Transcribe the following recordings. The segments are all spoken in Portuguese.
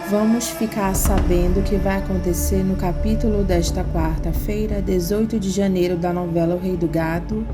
Vamos ficar sabendo o que vai acontecer no capítulo desta quarta-feira, 18 de janeiro, da novela O Rei do Gado.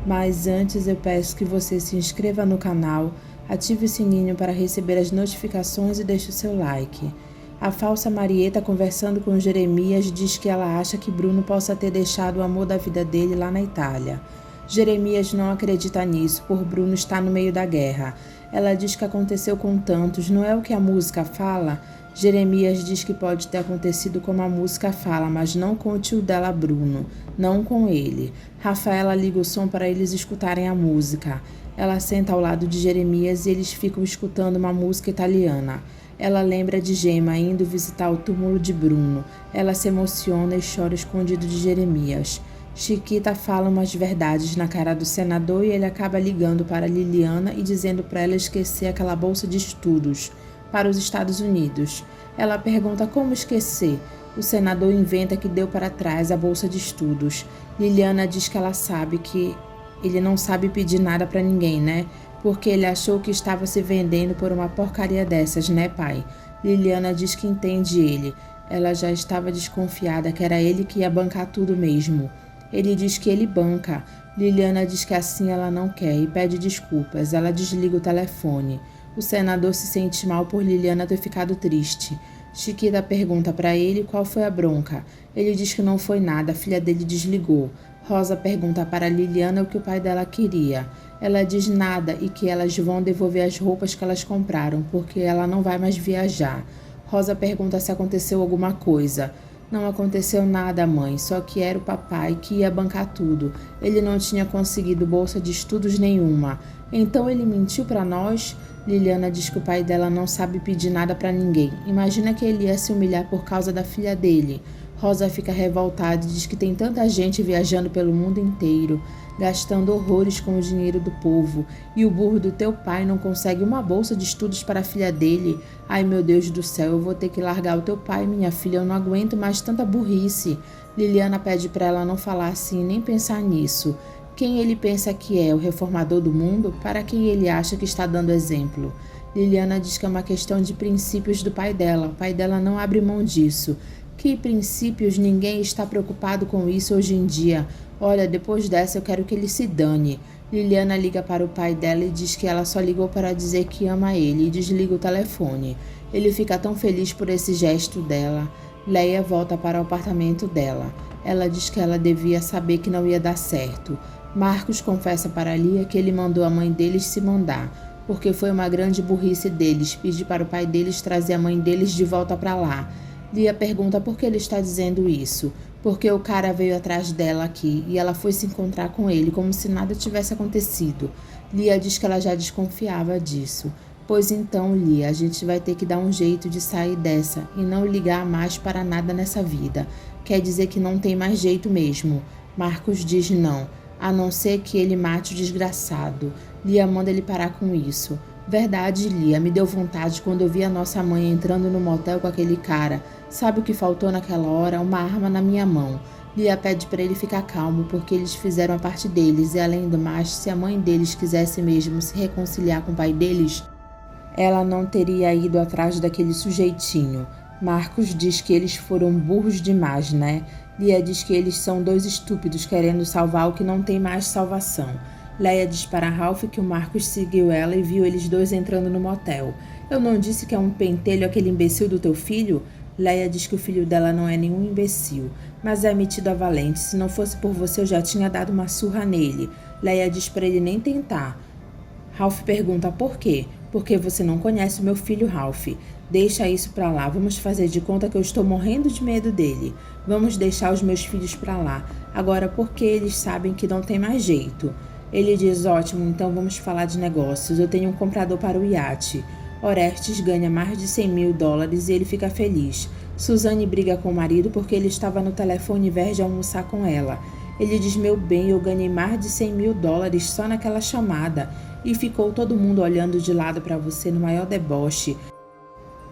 Mas antes eu peço que você se inscreva no canal, ative o sininho para receber as notificações e deixe o seu like. A falsa Marieta, conversando com Jeremias, diz que ela acha que Bruno possa ter deixado o amor da vida dele lá na Itália. Jeremias não acredita nisso, por Bruno estar no meio da guerra. Ela diz que aconteceu com tantos, não é o que a música fala? Jeremias diz que pode ter acontecido como a música fala, mas não com o tio dela, Bruno, não com ele. Rafaela liga o som para eles escutarem a música. Ela senta ao lado de Jeremias e eles ficam escutando uma música italiana. Ela lembra de Gema indo visitar o túmulo de Bruno. Ela se emociona e chora escondido de Jeremias. Chiquita fala umas verdades na cara do senador e ele acaba ligando para Liliana e dizendo para ela esquecer aquela bolsa de estudos para os Estados Unidos. Ela pergunta como esquecer. O senador inventa que deu para trás a bolsa de estudos. Liliana diz que ela sabe que ele não sabe pedir nada para ninguém, né? Porque ele achou que estava se vendendo por uma porcaria dessas, né, pai? Liliana diz que entende ele. Ela já estava desconfiada que era ele que ia bancar tudo mesmo. Ele diz que ele banca. Liliana diz que assim ela não quer e pede desculpas. Ela desliga o telefone. O senador se sente mal por Liliana ter ficado triste. Chiquita pergunta para ele qual foi a bronca. Ele diz que não foi nada, a filha dele desligou. Rosa pergunta para Liliana o que o pai dela queria. Ela diz nada e que elas vão devolver as roupas que elas compraram, porque ela não vai mais viajar. Rosa pergunta se aconteceu alguma coisa. Não aconteceu nada, mãe, só que era o papai que ia bancar tudo. Ele não tinha conseguido bolsa de estudos nenhuma. Então ele mentiu para nós? Liliana diz que o pai dela não sabe pedir nada para ninguém. Imagina que ele ia se humilhar por causa da filha dele. Rosa fica revoltada e diz que tem tanta gente viajando pelo mundo inteiro, gastando horrores com o dinheiro do povo, e o burro do teu pai não consegue uma bolsa de estudos para a filha dele. Ai, meu Deus do céu, eu vou ter que largar o teu pai, minha filha, eu não aguento mais tanta burrice. Liliana pede para ela não falar assim nem pensar nisso. Quem ele pensa que é, o reformador do mundo? Para quem ele acha que está dando exemplo? Liliana diz que é uma questão de princípios do pai dela. O pai dela não abre mão disso. Que princípios? Ninguém está preocupado com isso hoje em dia. Olha, depois dessa eu quero que ele se dane. Liliana liga para o pai dela e diz que ela só ligou para dizer que ama ele e desliga o telefone. Ele fica tão feliz por esse gesto dela. Leia volta para o apartamento dela. Ela diz que ela devia saber que não ia dar certo. Marcos confessa para Lia que ele mandou a mãe deles se mandar, porque foi uma grande burrice deles pedir para o pai deles trazer a mãe deles de volta para lá. Lia pergunta por que ele está dizendo isso, porque o cara veio atrás dela aqui e ela foi se encontrar com ele como se nada tivesse acontecido. Lia diz que ela já desconfiava disso. Pois então, Lia, a gente vai ter que dar um jeito de sair dessa e não ligar mais para nada nessa vida. Quer dizer que não tem mais jeito mesmo. Marcos diz não. A não ser que ele mate o desgraçado. Lia manda ele parar com isso. Verdade, Lia, me deu vontade quando eu vi a nossa mãe entrando no motel com aquele cara. Sabe o que faltou naquela hora? Uma arma na minha mão. Lia pede para ele ficar calmo, porque eles fizeram a parte deles. E além do mais, se a mãe deles quisesse mesmo se reconciliar com o pai deles, ela não teria ido atrás daquele sujeitinho. Marcos diz que eles foram burros demais, né? Lia diz que eles são dois estúpidos querendo salvar o que não tem mais salvação. Leia diz para Ralph que o Marcos seguiu ela e viu eles dois entrando no motel. Eu não disse que é um pentelho aquele imbecil do teu filho? Leia diz que o filho dela não é nenhum imbecil, mas é metido a valente. Se não fosse por você, eu já tinha dado uma surra nele. Leia diz para ele nem tentar. Ralph pergunta por quê? Porque você não conhece o meu filho, Ralph. Deixa isso pra lá, vamos fazer de conta que eu estou morrendo de medo dele. Vamos deixar os meus filhos pra lá. Agora, porque eles sabem que não tem mais jeito. Ele diz, ótimo, então vamos falar de negócios. Eu tenho um comprador para o iate. Orestes ganha mais de $100.000 e ele fica feliz. Suzane briga com o marido porque ele estava no telefone em vez de almoçar com ela. Ele diz, meu bem, eu ganhei mais de $100.000 só naquela chamada. E ficou todo mundo olhando de lado para você no maior deboche.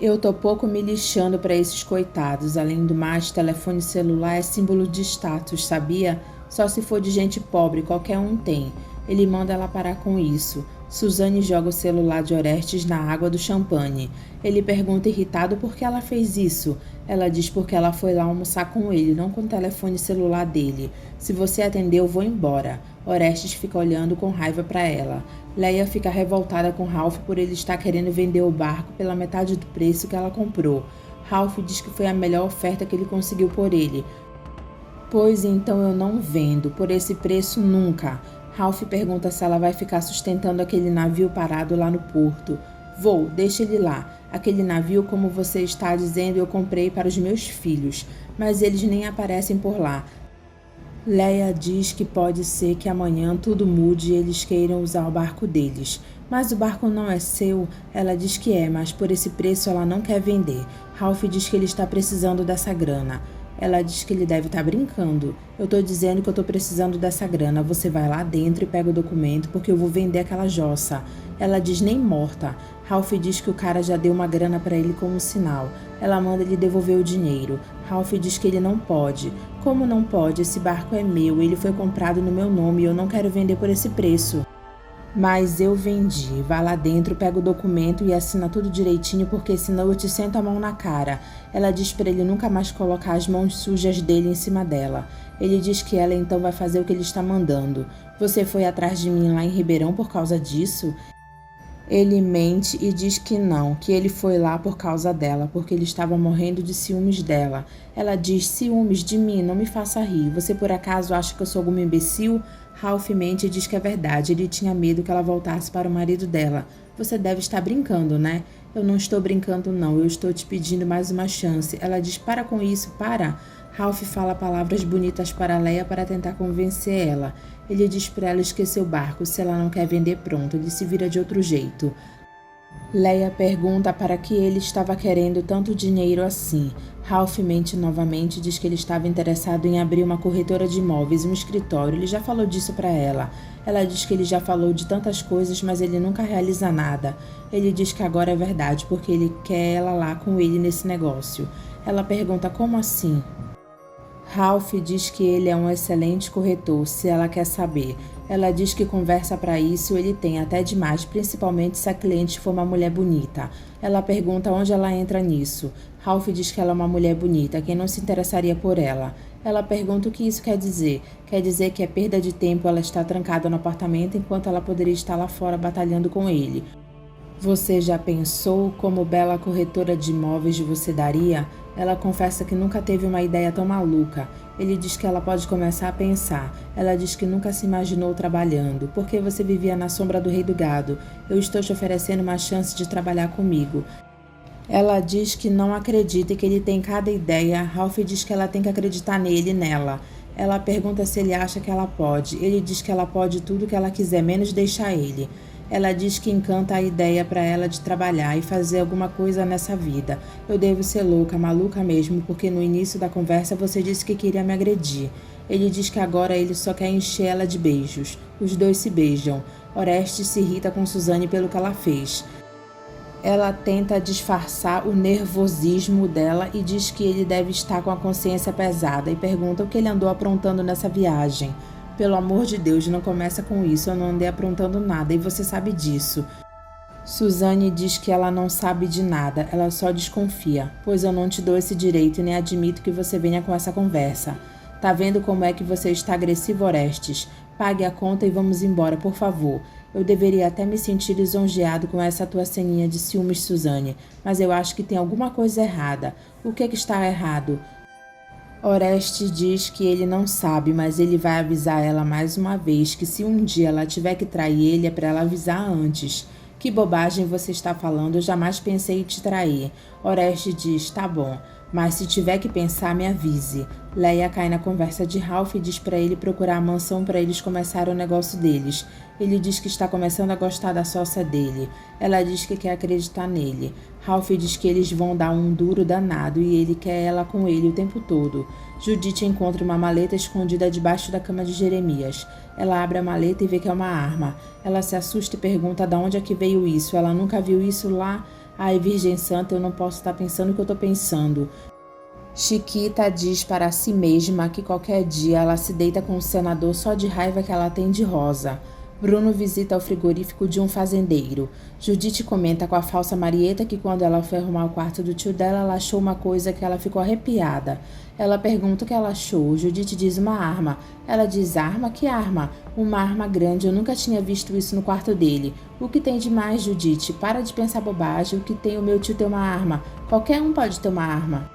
Eu tô pouco me lixando para esses coitados. Além do mais, telefone celular é símbolo de status, sabia? Só se for de gente pobre, qualquer um tem. Ele manda ela parar com isso. Suzane joga o celular de Orestes na água do champanhe. Ele pergunta irritado por que ela fez isso. Ela diz porque ela foi lá almoçar com ele, não com o telefone celular dele. Se você atender, eu vou embora. Orestes fica olhando com raiva para ela. Leia fica revoltada com Ralph por ele estar querendo vender o barco pela metade do preço que ela comprou. Ralph diz que foi a melhor oferta que ele conseguiu por ele. Pois então eu não vendo, por esse preço nunca. Ralph pergunta se ela vai ficar sustentando aquele navio parado lá no porto. Vou, deixa ele lá. Aquele navio, como você está dizendo, eu comprei para os meus filhos, mas eles nem aparecem por lá. Leia diz que pode ser que amanhã tudo mude e eles queiram usar o barco deles. Mas o barco não é seu. Ela diz que é, mas por esse preço ela não quer vender. Ralph diz que ele está precisando dessa grana. Ela diz que ele deve estar brincando. Eu tô dizendo que eu tô precisando dessa grana. Você vai lá dentro e pega o documento porque eu vou vender aquela jossa. Ela diz nem morta. Ralph diz que o cara já deu uma grana para ele como sinal. Ela manda ele devolver o dinheiro. Ralph diz que ele não pode. Como não pode? Esse barco é meu. Ele foi comprado no meu nome e eu não quero vender por esse preço. Mas eu vendi. Vai lá dentro, pega o documento e assina tudo direitinho porque senão eu te sento a mão na cara. Ela diz para ele nunca mais colocar as mãos sujas dele em cima dela. Ele diz que ela então vai fazer o que ele está mandando. Você foi atrás de mim lá em Ribeirão por causa disso? Ele mente e diz que não, que ele foi lá por causa dela, porque ele estava morrendo de ciúmes dela. Ela diz, ciúmes de mim, não me faça rir. Você por acaso acha que eu sou algum imbecil? Ralph mente e diz que é verdade, ele tinha medo que ela voltasse para o marido dela. Você deve estar brincando, né? Eu não estou brincando não, eu estou te pedindo mais uma chance. Ela diz, para com isso, para. Ralph fala palavras bonitas para Leia para tentar convencer ela. Ele diz para ela esquecer o barco, se ela não quer vender pronto, ele se vira de outro jeito. Leia pergunta para que ele estava querendo tanto dinheiro assim. Ralph mente novamente e diz que ele estava interessado em abrir uma corretora de imóveis, um escritório. Ele já falou disso para ela. Ela diz que ele já falou de tantas coisas, mas ele nunca realiza nada. Ele diz que agora é verdade, porque ele quer ela lá com ele nesse negócio. Ela pergunta como assim? Ralph diz que ele é um excelente corretor, se ela quer saber. Ela diz que conversa para isso ele tem até demais, principalmente se a cliente for uma mulher bonita. Ela pergunta onde ela entra nisso. Ralph diz que ela é uma mulher bonita, quem não se interessaria por ela. Ela pergunta o que isso quer dizer. Quer dizer que é perda de tempo ela estar trancada no apartamento enquanto ela poderia estar lá fora batalhando com ele. Você já pensou como bela corretora de imóveis você daria? Ela confessa que nunca teve uma ideia tão maluca. Ele diz que ela pode começar a pensar. Ela diz que nunca se imaginou trabalhando. Porque você vivia na sombra do rei do gado. Eu estou te oferecendo uma chance de trabalhar comigo. Ela diz que não acredita e que ele tem cada ideia. Ralph diz que ela tem que acreditar nele e nela. Ela pergunta se ele acha que ela pode. Ele diz que ela pode tudo que ela quiser, menos deixar ele. Ela diz que encanta a ideia para ela de trabalhar e fazer alguma coisa nessa vida. Eu devo ser louca, maluca mesmo, porque no início da conversa você disse que queria me agredir. Ele diz que agora ele só quer encher ela de beijos. Os dois se beijam. Orestes se irrita com Suzane pelo que ela fez. Ela tenta disfarçar o nervosismo dela e diz que ele deve estar com a consciência pesada e pergunta o que ele andou aprontando nessa viagem. Pelo amor de Deus, não começa com isso, eu não andei aprontando nada e você sabe disso. Suzane diz que ela não sabe de nada, ela só desconfia, pois eu não te dou esse direito e nem admito que você venha com essa conversa. Tá vendo como é que você está agressivo, Orestes? Pague a conta e vamos embora, por favor. Eu deveria até me sentir lisonjeado com essa tua ceninha de ciúmes, Suzane, mas eu acho que tem alguma coisa errada. O que está errado? Orestes diz que ele não sabe, mas ele vai avisar ela mais uma vez que se um dia ela tiver que trair ele é para ela avisar antes. Que bobagem você está falando, eu jamais pensei em te trair. Orestes diz, tá bom, mas se tiver que pensar, me avise. Leia cai na conversa de Ralph e diz para ele procurar a mansão para eles começarem o negócio deles. Ele diz que está começando a gostar da sócia dele. Ela diz que quer acreditar nele. Ralph diz que eles vão dar um duro danado e ele quer ela com ele o tempo todo. Judith encontra uma maleta escondida debaixo da cama de Jeremias. Ela abre a maleta e vê que é uma arma. Ela se assusta e pergunta de onde é que veio isso. Ela nunca viu isso lá. Ai, Virgem Santa, eu não posso estar pensando o que eu estou pensando. Chiquita diz para si mesma que qualquer dia ela se deita com o senador só de raiva que ela tem de Rosa. Bruno visita o frigorífico de um fazendeiro. Judite comenta com a falsa Marieta que quando ela foi arrumar o quarto do tio dela, ela achou uma coisa que ela ficou arrepiada. Ela pergunta o que ela achou. Judite diz uma arma. Ela diz: arma? Que arma? Uma arma grande. Eu nunca tinha visto isso no quarto dele. O que tem de mais, Judite? Para de pensar bobagem. O que tem? O meu tio tem uma arma. Qualquer um pode ter uma arma.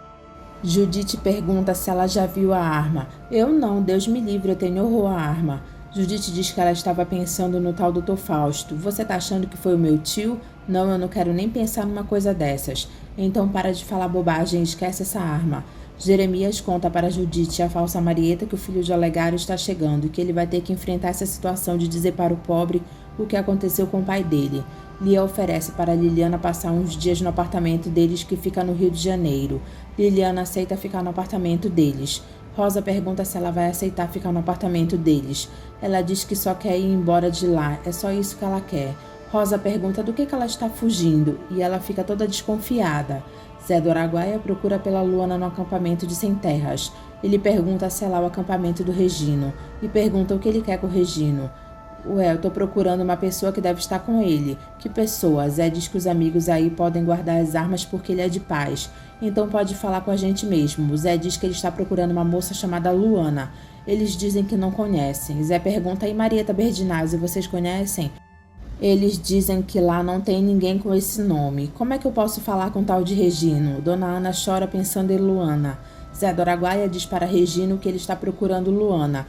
Judite pergunta se ela já viu a arma. Eu não, Deus me livre, eu tenho horror à arma. Judite diz que ela estava pensando no tal Dr. Fausto. Você tá achando que foi o meu tio? Não, eu não quero nem pensar numa coisa dessas. Então para de falar bobagem e esquece essa arma. Jeremias conta para Judite e a falsa Marieta que o filho de Olegário está chegando e que ele vai ter que enfrentar essa situação de dizer para o pobre o que aconteceu com o pai dele. Lia oferece para Liliana passar uns dias no apartamento deles que fica no Rio de Janeiro. Liliana aceita ficar no apartamento deles. Rosa pergunta se ela vai aceitar ficar no apartamento deles. Ela diz que só quer ir embora de lá, é só isso que ela quer. Rosa pergunta do que ela está fugindo e ela fica toda desconfiada. Zé do Araguaia procura pela Luana no acampamento de Sem Terras. Ele pergunta se é lá o acampamento do Regino e pergunta o que ele quer com o Regino. Ué, eu tô procurando uma pessoa que deve estar com ele. Que pessoa? Zé diz que os amigos aí podem guardar as armas porque ele é de paz. Então pode falar com a gente mesmo. Zé diz que ele está procurando uma moça chamada Luana. Eles dizem que não conhecem. Zé pergunta: e Marieta Berdinazzi, vocês conhecem? Eles dizem que lá não tem ninguém com esse nome. Como é que eu posso falar com tal de Regino? Dona Ana chora pensando em Luana. Zé do Araguaia diz para Regino que ele está procurando Luana.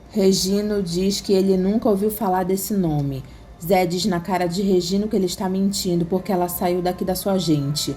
Regino diz que ele nunca ouviu falar desse nome. Zé diz na cara de Regino que ele está mentindo porque ela saiu daqui da sua gente.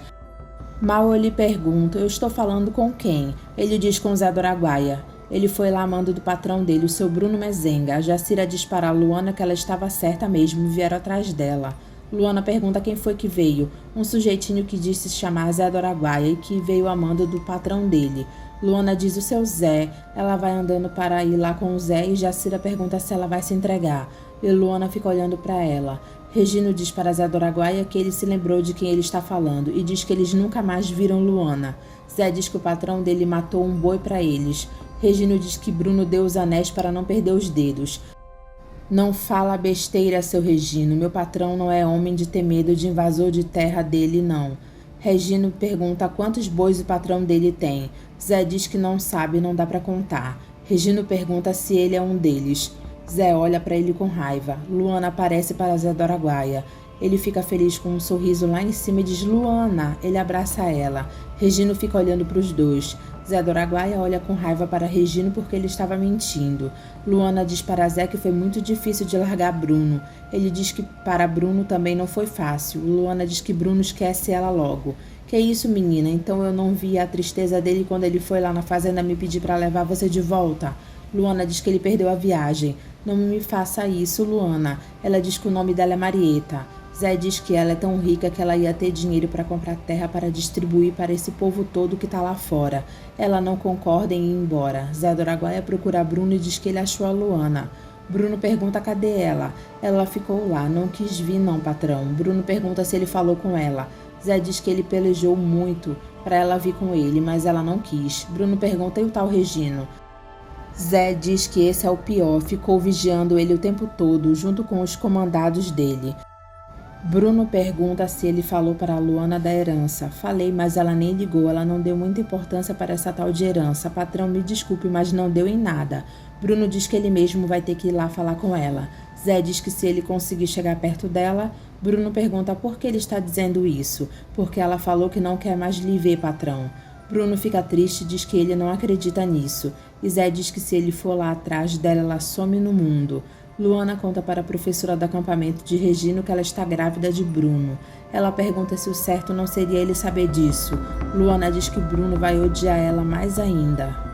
Mal ele pergunta: eu estou falando com quem? Ele diz com Zé do Araguaia. Ele foi lá a mando do patrão dele, o seu Bruno Mezenga. A Jacira diz para a Luana que ela estava certa mesmo e vieram atrás dela. Luana pergunta quem foi que veio. Um sujeitinho que disse se chamar Zé do Araguaia e que veio a mando do patrão dele. Luana diz o seu Zé. Ela vai andando para ir lá com o Zé e Jacira pergunta se ela vai se entregar. E Luana fica olhando para ela. Regino diz para Zé do Araguaia que ele se lembrou de quem ele está falando e diz que eles nunca mais viram Luana. Zé diz que o patrão dele matou um boi para eles. Regino diz que Bruno deu os anéis para não perder os dedos. Não fala besteira, seu Regino. Meu patrão não é homem de ter medo de invasor de terra dele, não. Regino pergunta quantos bois o patrão dele tem. Zé diz que não sabe, não dá para contar. Regino pergunta se ele é um deles. Zé olha para ele com raiva. Luana aparece para Zé do Araguaia. Ele fica feliz com um sorriso lá em cima e diz: Luana. Ele abraça ela. Regino fica olhando para os dois. Zé do Araguaia olha com raiva para Regino porque ele estava mentindo. Luana diz para Zé que foi muito difícil de largar Bruno. Ele diz que para Bruno também não foi fácil. Luana diz que Bruno esquece ela logo. Que isso, menina? Então eu não vi a tristeza dele quando ele foi lá na fazenda me pedir para levar você de volta? Luana diz que ele perdeu a viagem. Não me faça isso, Luana. Ela diz que o nome dela é Marieta. Zé diz que ela é tão rica que ela ia ter dinheiro para comprar terra para distribuir para esse povo todo que está lá fora. Ela não concorda em ir embora. Zé do Araguaia procura Bruno e diz que ele achou a Luana. Bruno pergunta cadê ela. Ela ficou lá, não quis vir não, patrão. Bruno pergunta se ele falou com ela. Zé diz que ele pelejou muito para ela vir com ele, mas ela não quis. Bruno pergunta e o tal Regino. Zé diz que esse é o pior, ficou vigiando ele o tempo todo, junto com os comandados dele. Bruno pergunta se ele falou para a Luana da herança. Falei, mas ela nem ligou, ela não deu muita importância para essa tal de herança. Patrão, me desculpe, mas não deu em nada. Bruno diz que ele mesmo vai ter que ir lá falar com ela. Zé diz que se ele conseguir chegar perto dela, Bruno pergunta por que ele está dizendo isso. Porque ela falou que não quer mais lhe ver, patrão. Bruno fica triste e diz que ele não acredita nisso. E Zé diz que se ele for lá atrás dela, ela some no mundo. Luana conta para a professora do acampamento de Regino que ela está grávida de Bruno. Ela pergunta se o certo não seria ele saber disso. Luana diz que Bruno vai odiar ela mais ainda.